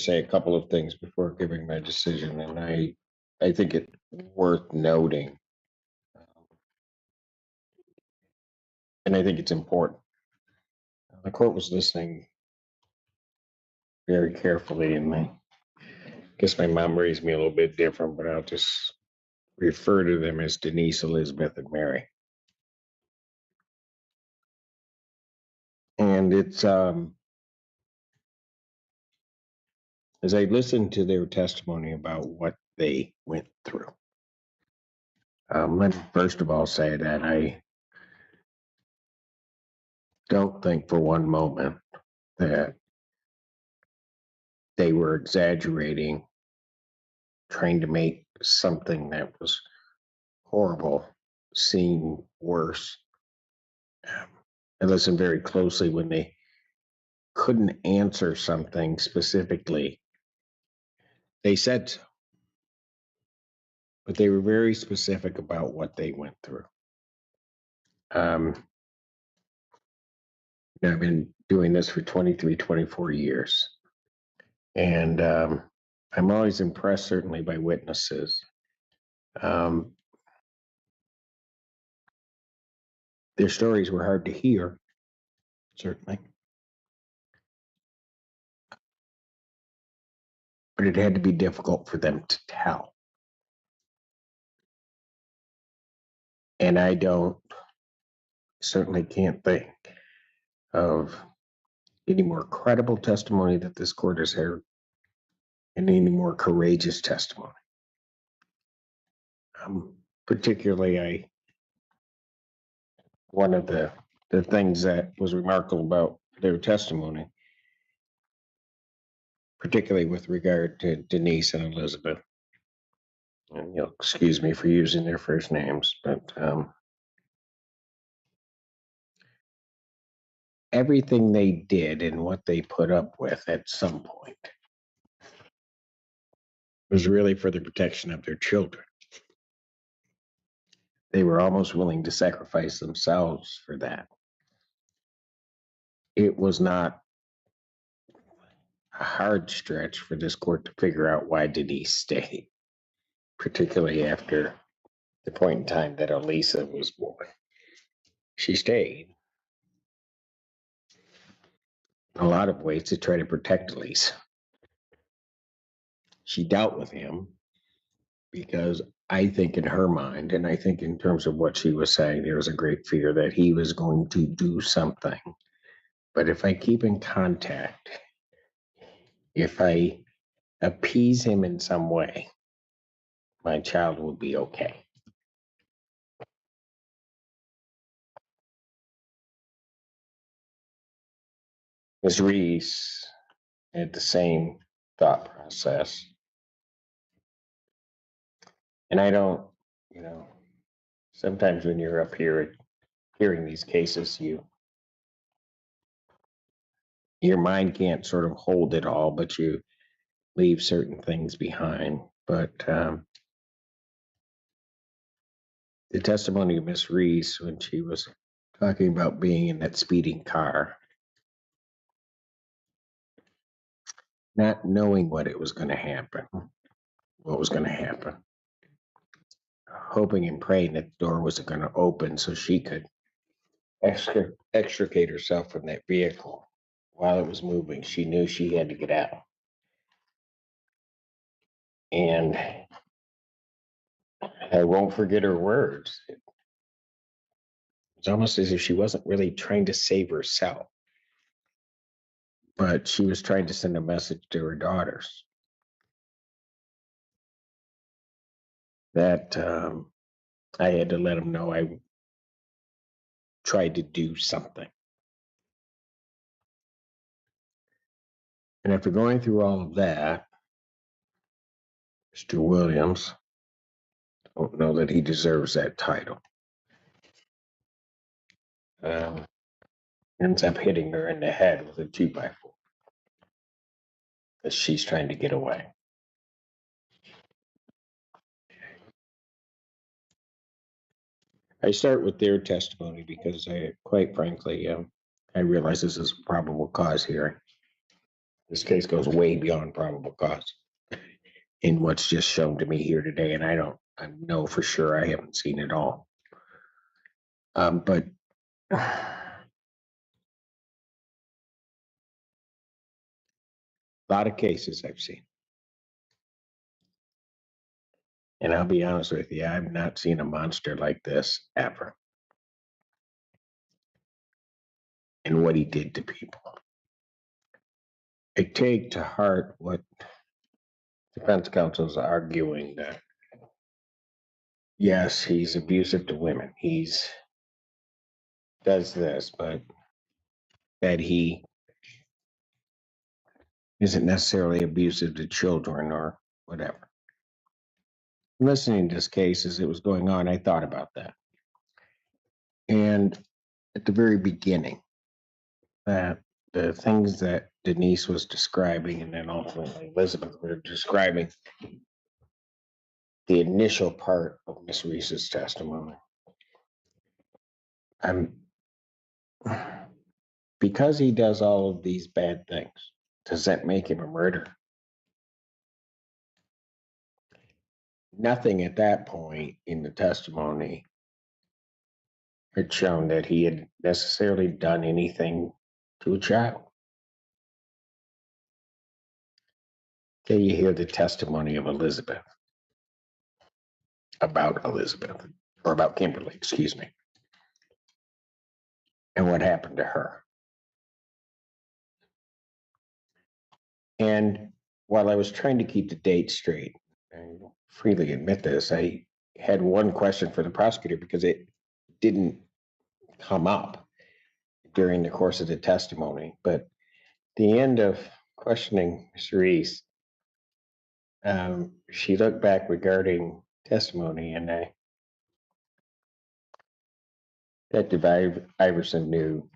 say a couple of things before giving my decision, and I think it worth noting, and I think it's important. The court was listening very carefully, and I guess my mom raised me a little bit different, but I'll just refer to them as Denise, Elizabeth, and Mary. And it's as I listened to their testimony about what they went through. Let me first of all say that I don't think for one moment that they were exaggerating, trying to make something that was horrible seem worse. I listened very closely when they couldn't answer something specifically. They said so, but they were very specific about what they went through. I've been doing this for 23, 24 years. And I'm always impressed, certainly, by witnesses. Their stories were hard to hear, certainly. But it had to be difficult for them to tell. And I certainly can't think of any more credible testimony that this court has heard and any more courageous testimony. Particularly, one of the things that was remarkable about their testimony, particularly with regard to Denise and Elizabeth, and you'll excuse me for using their first names, but everything they did and what they put up with at some point was really for the protection of their children. They were almost willing to sacrifice themselves for that. It was not a hard stretch for this court to figure out why Denise stayed, particularly after the point in time that Elisa was born. She stayed in a lot of ways to try to protect Elisa. She dealt with him because I think in her mind, and I think in terms of what she was saying, there was a great fear that he was going to do something. But if I keep in contact, if I appease him in some way, my child will be okay. Ms. Reese had the same thought process. And I don't, sometimes when you're up here hearing these cases, your mind can't sort of hold it all, but you leave certain things behind. But the testimony of Miss Reese when she was talking about being in that speeding car, not knowing what was going to happen, hoping and praying that the door wasn't going to open so she could extricate herself from that vehicle while it was moving. She knew she had to get out. And I won't forget her words. It's almost as if she wasn't really trying to save herself, but she was trying to send a message to her daughters that I had to let them know I tried to do something. And after going through all of that, Mr. Williams, I don't know that he deserves that title. Ends up hitting her in the head with a 2x4 as she's trying to get away. I start with their testimony because quite frankly, I realize this is a probable cause hearing. This case goes way beyond probable cause in what's just shown to me here today, and I know for sure I haven't seen it all. But a lot of cases I've seen. And I'll be honest with you, I've not seen a monster like this ever. And what he did to people. I take to heart what defense counsel's arguing that, yes, he's abusive to women. He's does this, but that he isn't necessarily abusive to children or whatever. Listening to this case as it was going on, I thought about that. And at the very beginning, that the things that Denise was describing and then ultimately Elizabeth were describing, the initial part of Miss Reese's testimony. Because he does all of these bad things, does that make him a murderer? Nothing at that point in the testimony had shown that he had necessarily done anything to a child. Okay, you hear the testimony of Elizabeth, or about Kimberly, excuse me, and what happened to her. And while I was trying to keep the date straight, and freely admit this, I had one question for the prosecutor because it didn't come up during the course of the testimony. But the end of questioning Ms. Reese, she looked back regarding testimony, and Detective Iverson knew,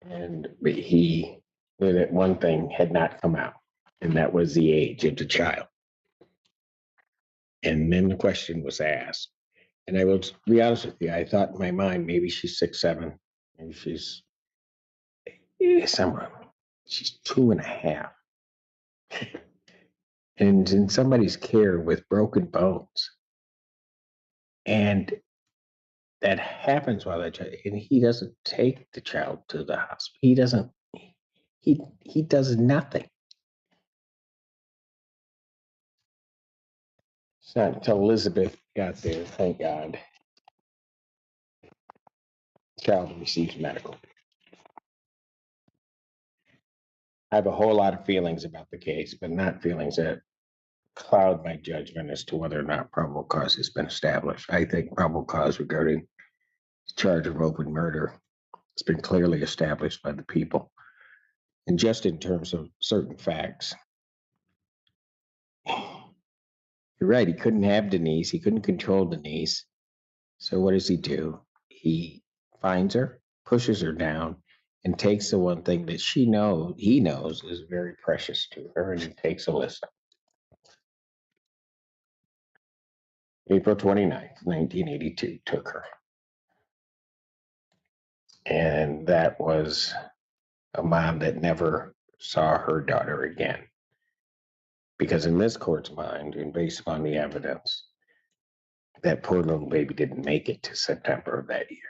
and he knew that one thing had not come out, and that was the age of the child. And then the question was asked, and I will be honest with you, I thought in my mind, maybe she's 6'7", maybe she's somewhere, she's 2.5. And in somebody's care with broken bones. And that happens while that child, and he doesn't take the child to the hospital. He doesn't, he does nothing. It's not until Elizabeth got there, thank God, the child receives medical. I have a whole lot of feelings about the case, but not feelings that cloud my judgment as to whether or not probable cause has been established. I think probable cause regarding the charge of open murder has been clearly established by the people. And just in terms of certain facts, you're right, he couldn't have Denise, he couldn't control Denise. So what does he do? He finds her, pushes her down, and takes the one thing that he knows is very precious to her, and he takes Alyssa. April 29th, 1982, took her. And that was a mom that never saw her daughter again. Because in this court's mind, and based upon the evidence, that poor little baby didn't make it to September of that year.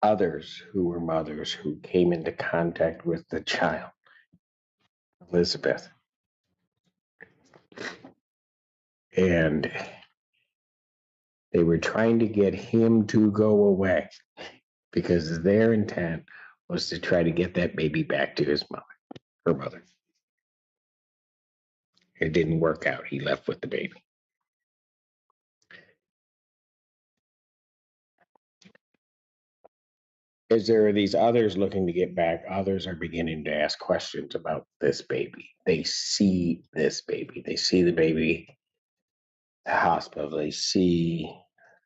Others who were mothers who came into contact with the child, Elizabeth, and they were trying to get him to go away because their intent was to try to get that baby back to her mother. It didn't work out. He left with the baby. As there are these others looking to get back, others are beginning to ask questions about this baby. They see this baby. They see the baby at the hospital. They see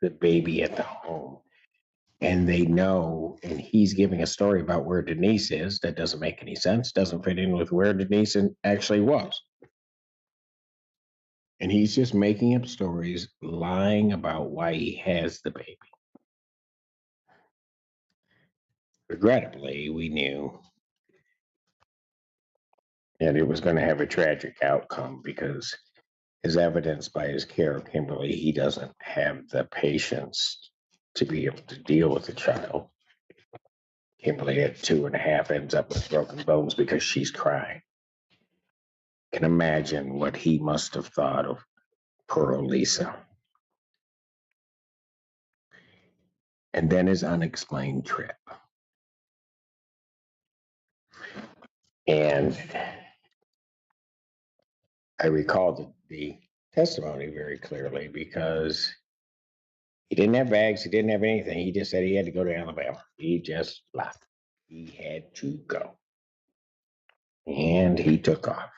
the baby at the home. And they know, and he's giving a story about where Denise is that doesn't make any sense, doesn't fit in with where Denise actually was. And he's just making up stories, lying about why he has the baby. regrettably, we knew that it was going to have a tragic outcome because, as evidenced by his care of Kimberly, he doesn't have the patience to be able to deal with the child. Kimberly at 2.5 ends up with broken bones because she's crying. Can imagine what he must have thought of poor Lisa. And then his unexplained trip. And I recall the testimony very clearly because he didn't have bags, he didn't have anything. He just said he had to go to Alabama. He just left. He had to go. And he took off.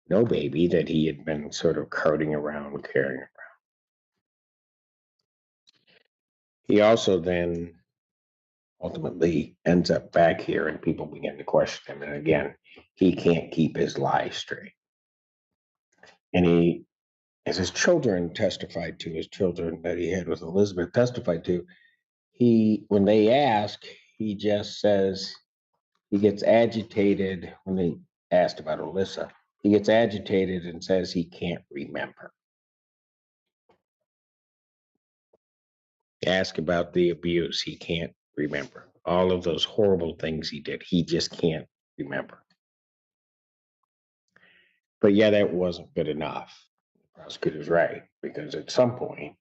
No baby that he had been sort of carting around, carrying around. He also then ultimately ends up back here and people begin to question him. And again, he can't keep his lie straight. And he, as his children testified to, his children that he had with Elizabeth testified to, when they ask, he just says, he gets agitated when they asked about Alyssa. He gets agitated and says he can't remember. Ask about the abuse, he can't remember. All of those horrible things he did, he just can't remember. But yeah, that wasn't good enough. The prosecutor's right, because at some point,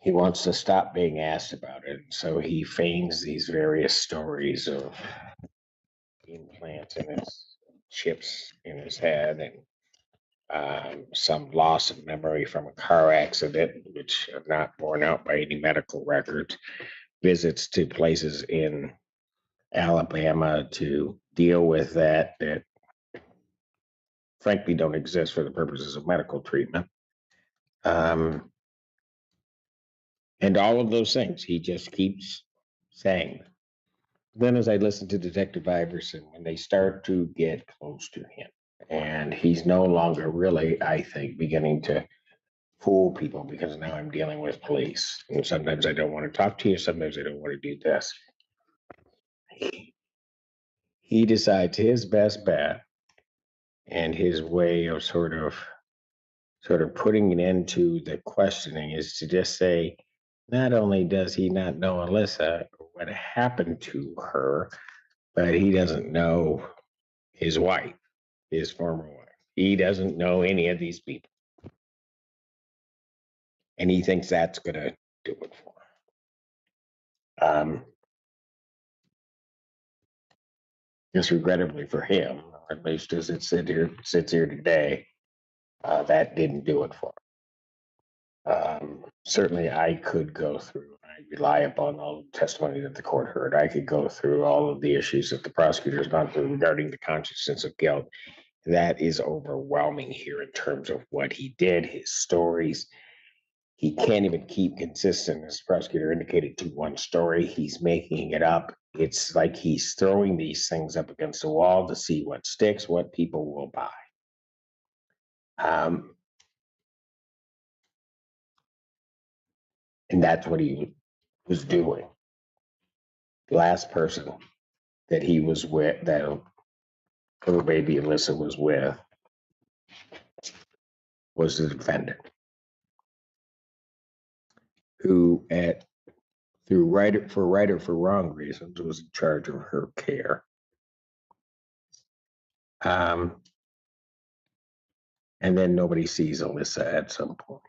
he wants to stop being asked about it. So he feigns these various stories of implants in his chips in his head and some loss of memory from a car accident, which are not borne out by any medical records, visits to places in Alabama to deal with that frankly don't exist for the purposes of medical treatment. And all of those things, he just keeps saying. Then as I listen to Detective Iverson, when they start to get close to him, and he's no longer really, I think, beginning to fool people because now I'm dealing with police. And sometimes I don't want to talk to you, sometimes I don't want to do this. He decides his best bet and his way of sort of putting an end to the questioning is to just say, not only does he not know Alyssa or what happened to her, but he doesn't know his wife, his former wife. He doesn't know any of these people. And he thinks that's going to do it for him. Just regrettably for him, or at least as it sits here today, that didn't do it for him. Certainly, I could go through, I rely upon all the testimony that the court heard. I could go through all of the issues that the prosecutor's gone through regarding the consciousness of guilt. That is overwhelming here in terms of what he did, his stories. He can't even keep consistent, as the prosecutor indicated, to one story. He's making it up. It's like he's throwing these things up against the wall to see what sticks, what people will buy. And that's what he was doing. The last person that he was with, that little baby Alyssa was with, was the defendant, who through right or for wrong reasons was in charge of her care. And then nobody sees Alyssa at some point.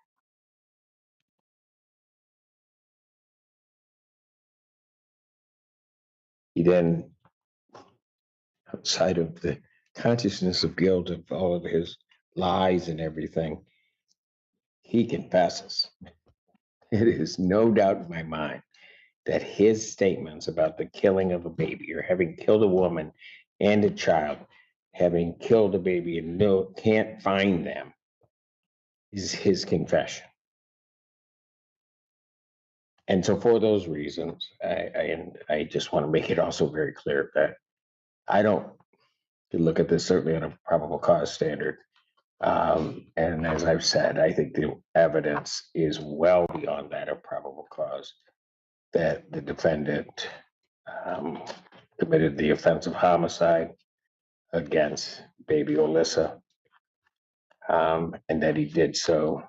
He then, outside of the consciousness of guilt of all of his lies and everything, he confesses. It is no doubt in my mind that his statements about the killing of a baby or having killed a woman and a child, having killed a baby and can't find them, is his confession. And so for those reasons, I just want to make it also very clear that I don't look at this certainly on a probable cause standard. And as I've said, I think the evidence is well beyond that of probable cause. that the defendant committed the offense of homicide against baby Alyssa, and that he did so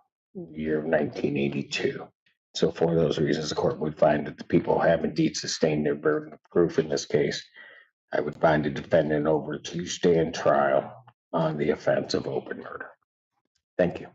year of 1982. So for those reasons, the court would find that the people have indeed sustained their burden of proof in this case. I would find the defendant over to stand trial on the offense of open murder. Thank you.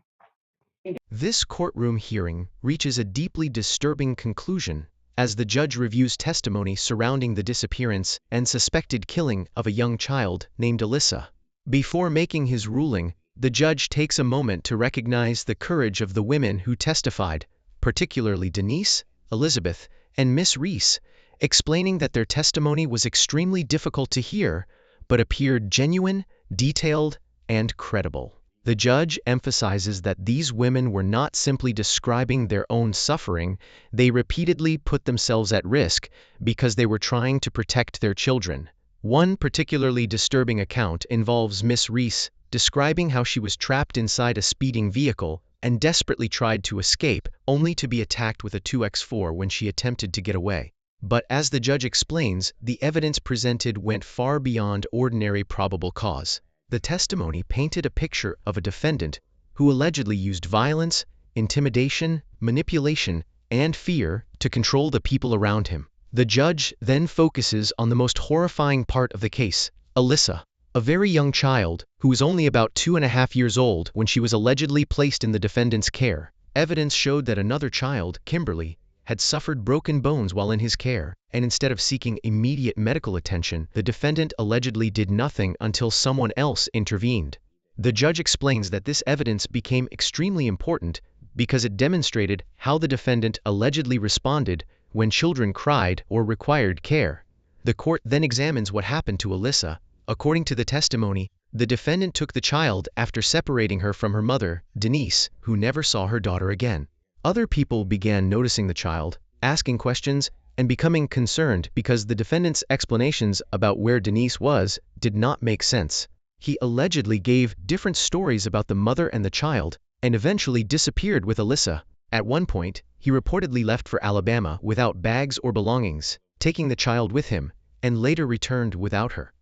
This courtroom hearing reaches a deeply disturbing conclusion as the judge reviews testimony surrounding the disappearance and suspected killing of a young child named Alyssa. Before making his ruling, the judge takes a moment to recognize the courage of the women who testified, particularly Denise, Elizabeth, and Miss Reese, explaining that their testimony was extremely difficult to hear, but appeared genuine, detailed, and credible. The judge emphasizes that these women were not simply describing their own suffering, they repeatedly put themselves at risk because they were trying to protect their children. One particularly disturbing account involves Miss Reese describing how she was trapped inside a speeding vehicle and desperately tried to escape, only to be attacked with a 2x4 when she attempted to get away. But as the judge explains, the evidence presented went far beyond ordinary probable cause. The testimony painted a picture of a defendant who allegedly used violence, intimidation, manipulation, and fear to control the people around him. The judge then focuses on the most horrifying part of the case, Alyssa, a very young child who was only about 2.5 years old when she was allegedly placed in the defendant's care. Evidence showed that another child, Kimberly, had suffered broken bones while in his care, and instead of seeking immediate medical attention, the defendant allegedly did nothing until someone else intervened. The judge explains that this evidence became extremely important because it demonstrated how the defendant allegedly responded when children cried or required care. The court then examines what happened to Alyssa. According to the testimony, the defendant took the child after separating her from her mother, Denise, who never saw her daughter again. Other people began noticing the child, asking questions, and becoming concerned because the defendant's explanations about where Denise was did not make sense. He allegedly gave different stories about the mother and the child, and eventually disappeared with Alyssa. At one point, he reportedly left for Alabama without bags or belongings, taking the child with him, and later returned without her.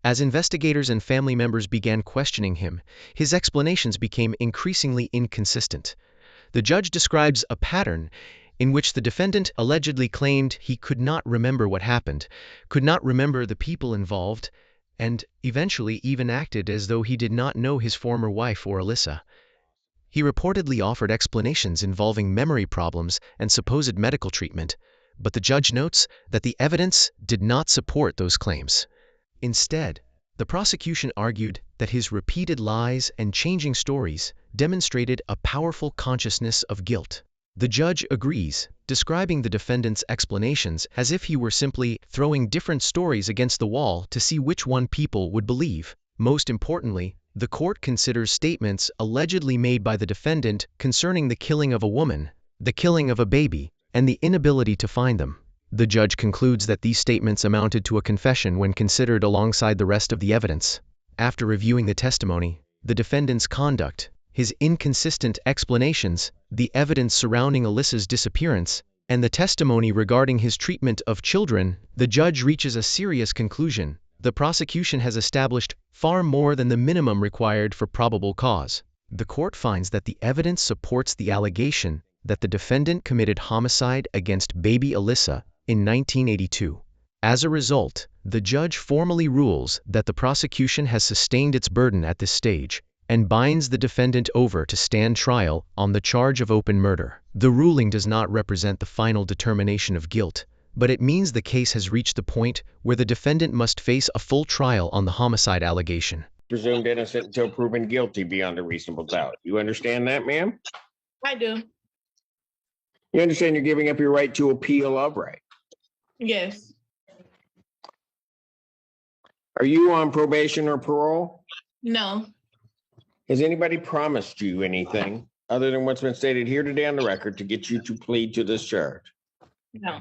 As investigators and family members began questioning him, his explanations became increasingly inconsistent. The judge describes a pattern in which the defendant allegedly claimed he could not remember what happened, could not remember the people involved, and eventually even acted as though he did not know his former wife or Alyssa. He reportedly offered explanations involving memory problems and supposed medical treatment, but the judge notes that the evidence did not support those claims. Instead, the prosecution argued that his repeated lies and changing stories demonstrated a powerful consciousness of guilt. The judge agrees, describing the defendant's explanations as if he were simply throwing different stories against the wall to see which one people would believe. Most importantly, the court considers statements allegedly made by the defendant concerning the killing of a woman, the killing of a baby, and the inability to find them. The judge concludes that these statements amounted to a confession when considered alongside the rest of the evidence. After reviewing the testimony, the defendant's conduct, his inconsistent explanations, the evidence surrounding Alyssa's disappearance, and the testimony regarding his treatment of children, the judge reaches a serious conclusion. The prosecution has established far more than the minimum required for probable cause. The court finds that the evidence supports the allegation that the defendant committed homicide against baby Alyssa in 1982. As a result, the judge formally rules that the prosecution has sustained its burden at this stage and binds the defendant over to stand trial on the charge of open murder. The ruling does not represent the final determination of guilt, but it means the case has reached the point where the defendant must face a full trial on the homicide allegation. Presumed innocent until proven guilty beyond a reasonable doubt. You understand that, ma'am? I do. You understand you're giving up your right to appeal of right? Yes. Are you on probation or parole? No. Has anybody promised you anything other than what's been stated here today on the record to get you to plead to this charge? No.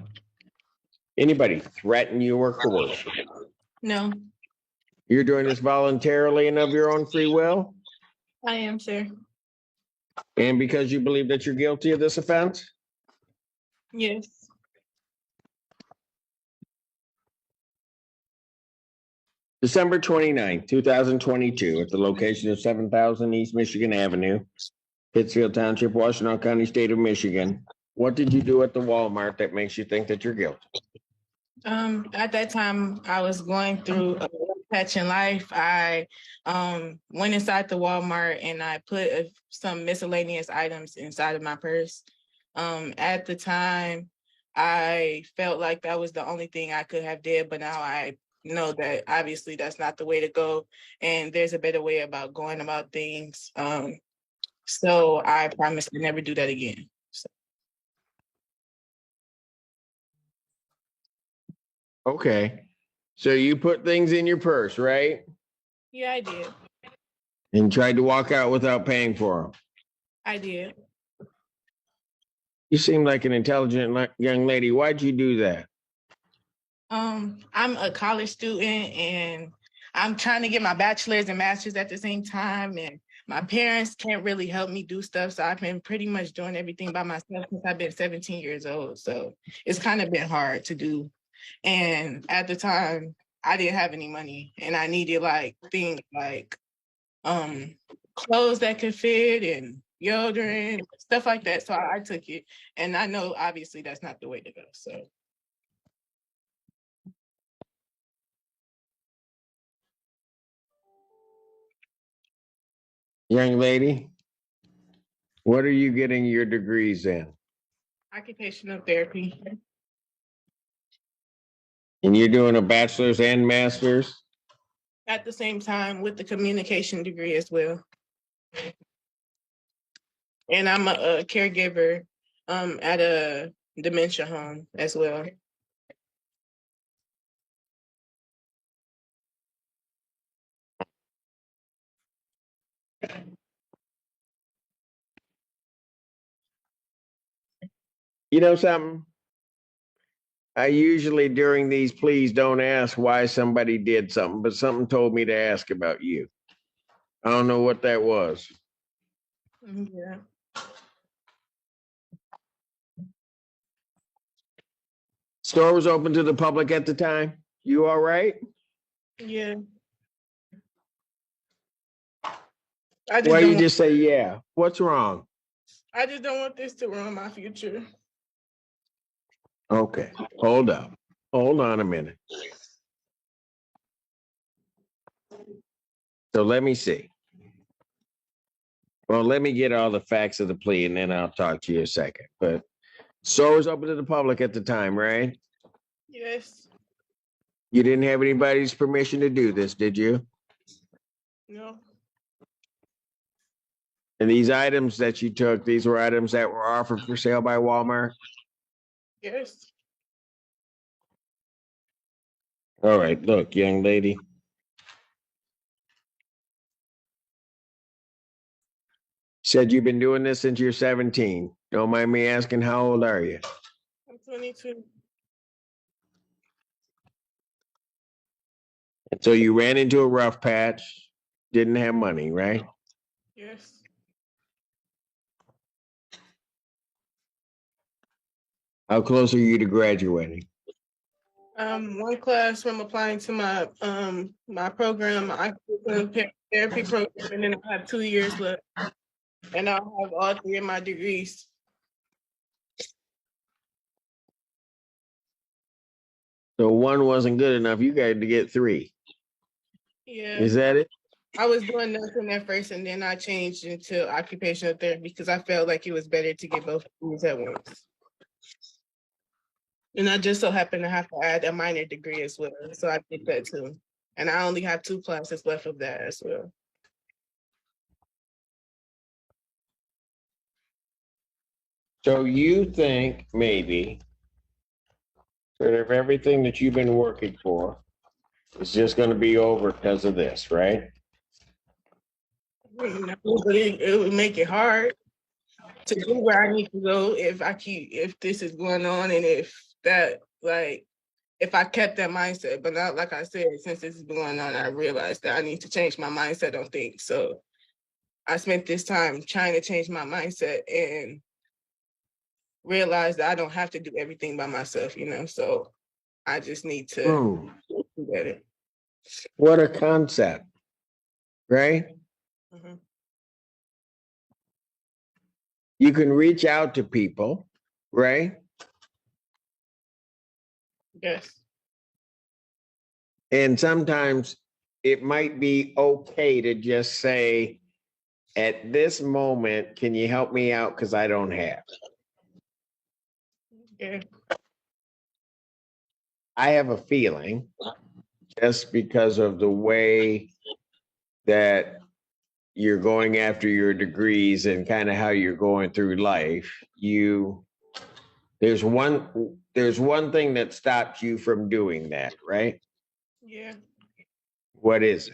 Anybody threaten you or coerce you? No. You're doing this voluntarily and of your own free will? I am, sir. And because you believe that you're guilty of this offense? Yes. December 29th, 2022, at the location of 7,000 East Michigan Avenue, Pittsfield Township, Washtenaw County, State of Michigan. What did you do at the Walmart that makes you think that you're guilty? At that time, I was going through a patch in life. I went inside the Walmart and I put some miscellaneous items inside of my purse. At the time, I felt like that was the only thing I could have did, but now I know that obviously that's not the way to go, and there's a better way about going about things. So I promise to never do that again. So, Okay. So you put things in your purse, right? yeah, I did. And tried to walk out without paying for them. I did. You seem like an intelligent young lady. Why'd you do that? I'm a college student and I'm trying to get my bachelor's and master's at the same time. And my parents can't really help me do stuff. So I've been pretty much doing everything by myself since I've been 17 years old. So it's kind of been hard to do. And at the time, I didn't have any money and I needed like things like clothes that could fit and deodorant, stuff like that. So I took it. And I know obviously that's not the way to go. So Young lady, what are you getting your degrees in? occupational therapy. And you're doing a bachelor's and master's? At the same time with the communication degree as well. And I'm a caregiver at a dementia home as well. You know something? I usually during these pleas don't ask why somebody did something, but something told me to ask about you. I don't know what that was. Yeah. Store was open to the public at the time. You all right? Yeah. Why you just say yeah? What's wrong? I just don't want this to ruin my future. Okay, hold up. Hold on a minute. So let me see. Well, let me get all the facts of the plea and then I'll talk to you a second. But store was open to the public at the time, right? Yes. You didn't have anybody's permission to do this, did you? No. And these items that you took, these were items that were offered for sale by Walmart? Yes. All right, look, young lady. Said you've been doing this since you're 17. Don't mind me asking, how old are you? I'm 22. So you ran into a rough patch, didn't have money, right? Yes. How close are you to graduating? One class from applying to my program, occupational therapy program, and then I have 2 years left. And I'll have all 3 of my degrees. So one wasn't good enough. You got to get 3. Yeah. Is that it? I was doing nursing at first, and then I changed into occupational therapy because I felt like it was better to get both degrees at once. And I just so happened to have to add a minor degree as well, so I did that too. And I only have 2 classes left of that as well. So you think maybe sort of everything that you've been working for is just going to be over because of this, right? No, but it would make it hard to do where I need to go if this is going on, and if I kept that mindset. But not, like I said, since this has been going on, I realized that I need to change my mindset on things. So I spent this time trying to change my mindset and realize that I don't have to do everything by myself, so I just need to do better. What a concept, right? Mhm. You can reach out to people, right? Yes. And sometimes it might be okay to just say, at this moment, can you help me out? Because I don't have. Yeah. I have a feeling, just because of the way that you're going after your degrees and kind of how you're going through life, there's one thing that stops you from doing that, right? Yeah. What is it?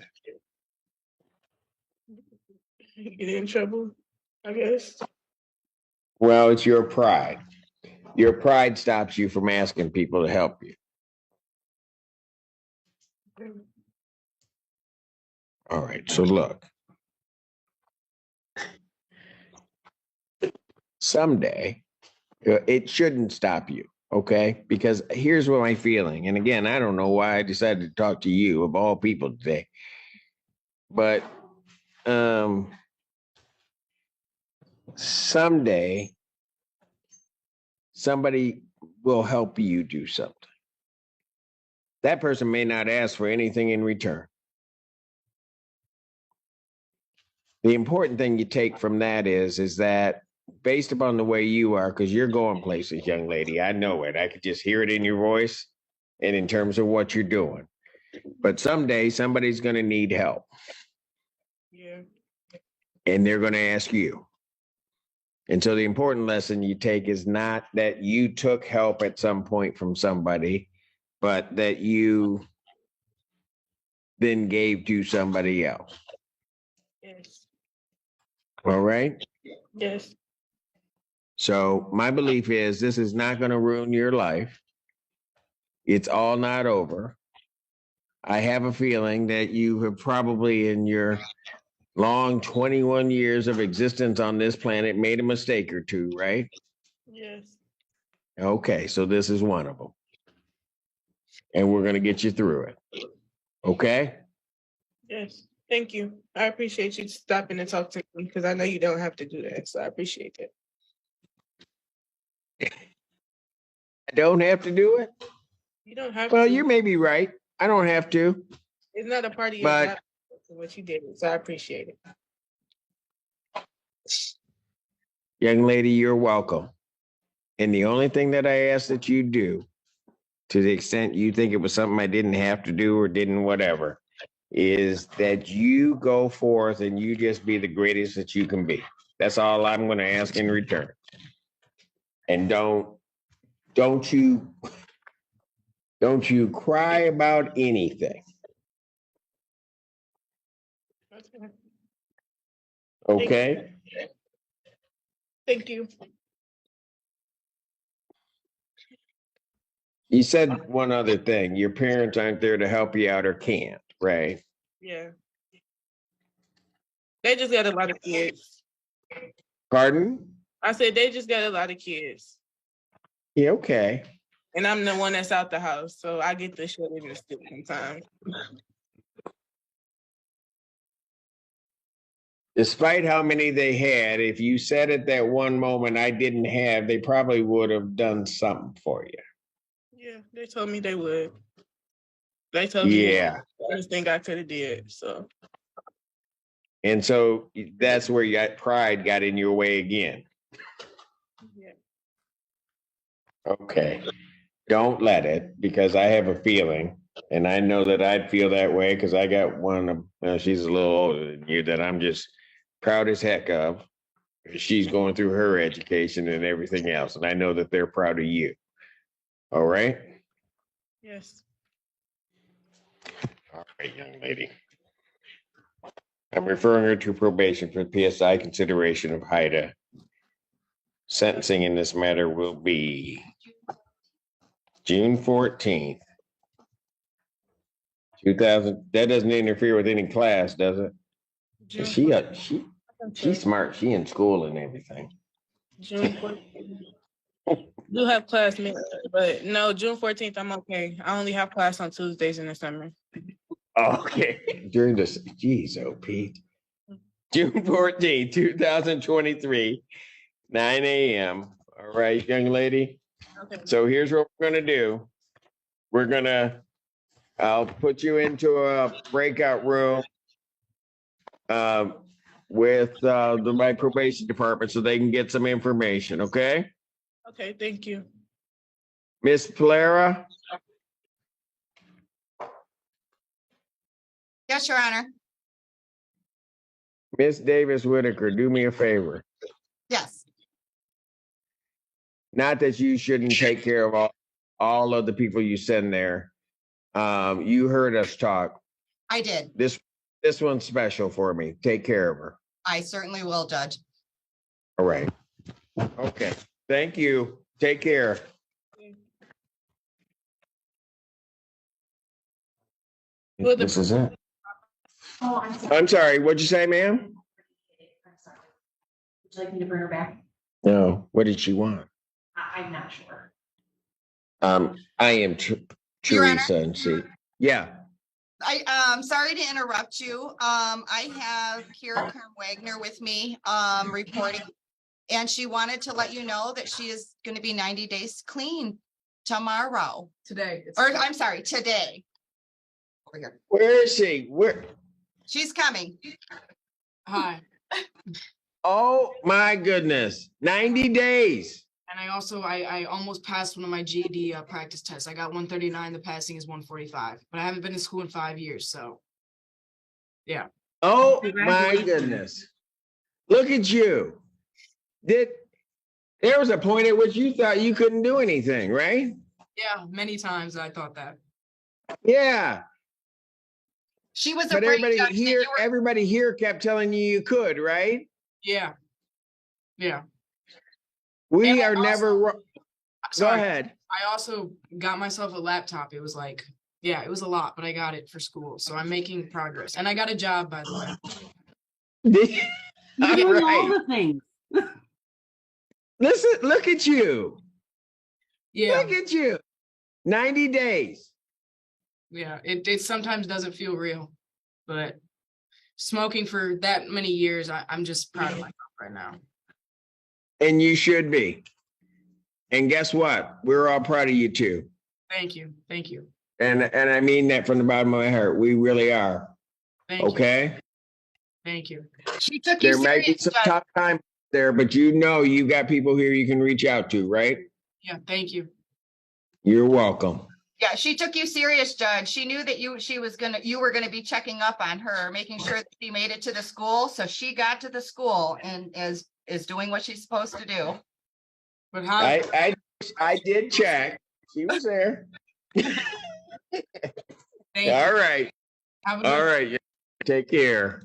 Get in trouble, I guess. Well, it's your pride. Your pride stops you from asking people to help you. All right, so look. Someday, it shouldn't stop you, okay? Because here's what my feeling, and again, I don't know why I decided to talk to you of all people today, but someday somebody will help you do something. That person may not ask for anything in return. The important thing you take from that is that based upon the way you are, because you're going places, young lady, I know it. I could just hear it in your voice and in terms of what you're doing. But someday somebody's going to need help. Yeah. And they're going to ask you. And so the important lesson you take is not that you took help at some point from somebody, but that you then gave to somebody else. Yes. All right. Yes. So my belief is this is not going to ruin your life. It's all not over. I have a feeling that you have probably in your long 21 years of existence on this planet made a mistake or two, right? Yes. Okay, so this is one of them. And we're going to get you through it. Okay? Yes. Thank you. I appreciate you stopping and talk to me because I know you don't have to do that. So I appreciate it. I don't have to do it. You don't have Well, to. you may be right. I don't have to. It's not a part of your But job. What you did. So I appreciate it. young lady, you're welcome. And the only thing that I ask that you do, to the extent you think it was something I didn't have to do or didn't whatever, is that you go forth and you just be the greatest that you can be. That's all I'm going to ask in return. And don't you cry about anything. Okay. Okay? Thank you. You said one other thing. Your parents aren't there to help you out or can't, right? Yeah. They just got a lot of kids. Pardon? I said they just got a lot of kids. Yeah, okay. And I'm the one that's out the house. So I get the shit in the stick sometimes. Despite how many they had, if you said at that one moment I didn't have, they probably would have done something for you. Yeah, they told me they would. They told me Yeah. everything I could have did. So And so that's where your pride got in your way again. yeah. Okay. Don't let it, because I have a feeling, and I know that I'd feel that way because I got one of, she's a little older than you, that I'm just proud as heck of. She's going through her education and everything else. And I know that they're proud of you. All right. Yes. All right, young lady. I'm referring her to probation for PSI consideration of HIDA. Sentencing in this matter will be June 14th, 2000. That doesn't interfere with any class, does it? June She's smart. She in school and everything. June 14th. Do have classmates, but no, June 14th, I'm okay. I only have class on Tuesdays in the summer. Okay, during this, geez, oh, Pete. June 14th, 2023, 9 a.m. All right, young lady. Okay. So here's what we're gonna do. I'll put you into a breakout room with my probation department so they can get some information, okay? Okay, thank you. Miss Polera, Yes, Your Honor. Miss Davis Whitaker, do me a favor. Yes. Not that you shouldn't take care of all of the people you send there. You heard us talk. I did. This one's special for me. Take care of her. I certainly will, Judge. All right. Okay. Thank you. Take care. Well, This is it. Oh, I'm sorry. I'm sorry. What'd you say, ma'am? I'm sorry. Would you like me to bring her back? No. What did she want? I'm not sure. I am Your Honor? Teresa and see. Yeah. I'm sorry to interrupt you. I have Kira Wagner with me, reporting, and she wanted to let you know that she is going to be 90 days clean tomorrow. Today. Or I'm sorry, today. Over here. Where is she? Where? She's coming. Hi. Oh my goodness. 90 days. And I almost passed one of my GED practice tests. I got 139. The passing is 145. But I haven't been in school in 5 years, so yeah. Oh my goodness. Look at you. There was a point at which you thought you couldn't do anything, right? Yeah, many times I thought that. Yeah. She was But afraid, Judge, that you were- everybody here kept telling you could, right? Yeah. Yeah. We And I are never. also- Go Sorry. ahead. I also got myself a laptop. It was like, yeah, it was a lot, but I got it for school. So I'm making progress. And I got a job, by the way. You're doing all Right. the things. Listen, look at you. Yeah. Look at you. 90 days. Yeah. It sometimes doesn't feel real, but smoking for that many years, I'm just proud of myself right now. And you should be. And guess what? We're all proud of you too. Thank you. Thank you. And I mean that from the bottom of my heart. We really are. Thank you. Okay. Thank you. She took you There might be serious, some Judge. tough times there, but you know you got people here you can reach out to, right? Yeah. Thank you. You're welcome. Yeah, she took you serious, Judge. She knew that you were gonna be checking up on her, making sure that she made it to the school. So she got to the school and is doing what she's supposed to do. But how? I did check. She was there. Thank you. All right. Have a All good- right. Yeah. Take care.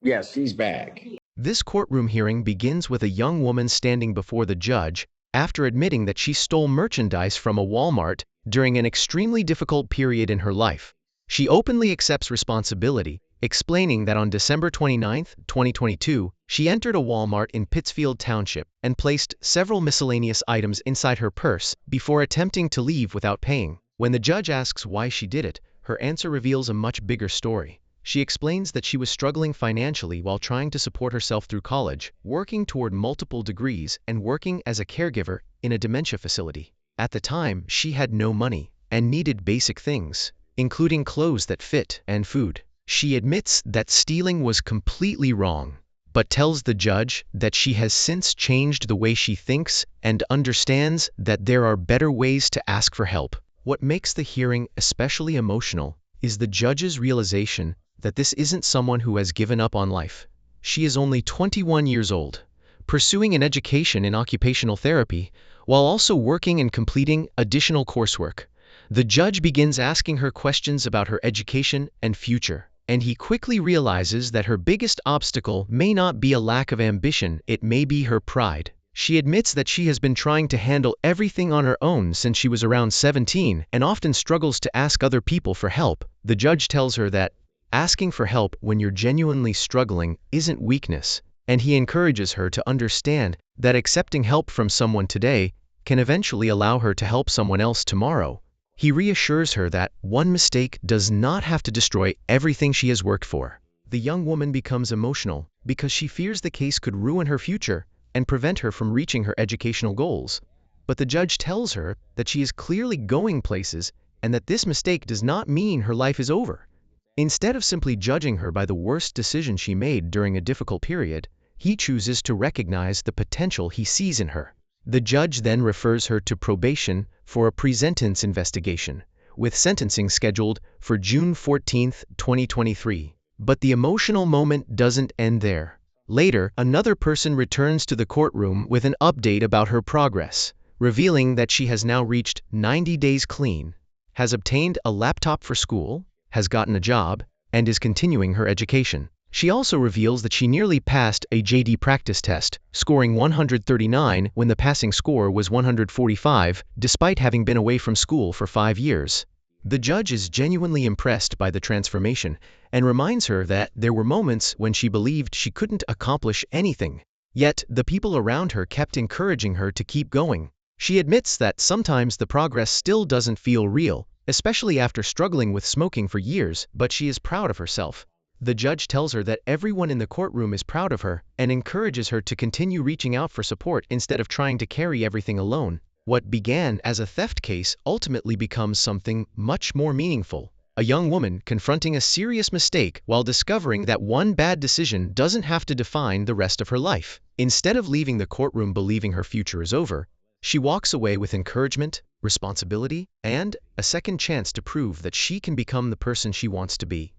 Yes, she's back. This courtroom hearing begins with a young woman standing before the judge after admitting that she stole merchandise from a Walmart during an extremely difficult period in her life. She openly accepts responsibility, explaining that on December 29, 2022, she entered a Walmart in Pittsfield Township and placed several miscellaneous items inside her purse before attempting to leave without paying. When the judge asks why she did it, her answer reveals a much bigger story. She explains that she was struggling financially while trying to support herself through college, working toward multiple degrees, and working as a caregiver in a dementia facility. At the time, she had no money and needed basic things, including clothes that fit and food. She admits that stealing was completely wrong, but tells the judge that she has since changed the way she thinks and understands that there are better ways to ask for help. What makes the hearing especially emotional is the judge's realization that this isn't someone who has given up on life. She is only 21 years old, pursuing an education in occupational therapy, while also working and completing additional coursework. The judge begins asking her questions about her education and future, and he quickly realizes that her biggest obstacle may not be a lack of ambition, it may be her pride. She admits that she has been trying to handle everything on her own since she was around 17 and often struggles to ask other people for help. The judge tells her that asking for help when you're genuinely struggling isn't weakness, and he encourages her to understand that accepting help from someone today can eventually allow her to help someone else tomorrow. He reassures her that one mistake does not have to destroy everything she has worked for. The young woman becomes emotional because she fears the case could ruin her future and prevent her from reaching her educational goals. But the judge tells her that she is clearly going places and that this mistake does not mean her life is over. Instead of simply judging her by the worst decision she made during a difficult period, he chooses to recognize the potential he sees in her. The judge then refers her to probation for a pre-sentence investigation, with sentencing scheduled for June 14, 2023. But the emotional moment doesn't end there. Later, another person returns to the courtroom with an update about her progress, revealing that she has now reached 90 days clean, has obtained a laptop for school, has gotten a job, and is continuing her education. She also reveals that she nearly passed a JD practice test, scoring 139 when the passing score was 145, despite having been away from school for 5 years. The judge is genuinely impressed by the transformation and reminds her that there were moments when she believed she couldn't accomplish anything. Yet, the people around her kept encouraging her to keep going. She admits that sometimes the progress still doesn't feel real, especially after struggling with smoking for years, but she is proud of herself. The judge tells her that everyone in the courtroom is proud of her and encourages her to continue reaching out for support instead of trying to carry everything alone. What began as a theft case ultimately becomes something much more meaningful. A young woman confronting a serious mistake while discovering that one bad decision doesn't have to define the rest of her life. Instead of leaving the courtroom believing her future is over, she walks away with encouragement, responsibility, and a second chance to prove that she can become the person she wants to be.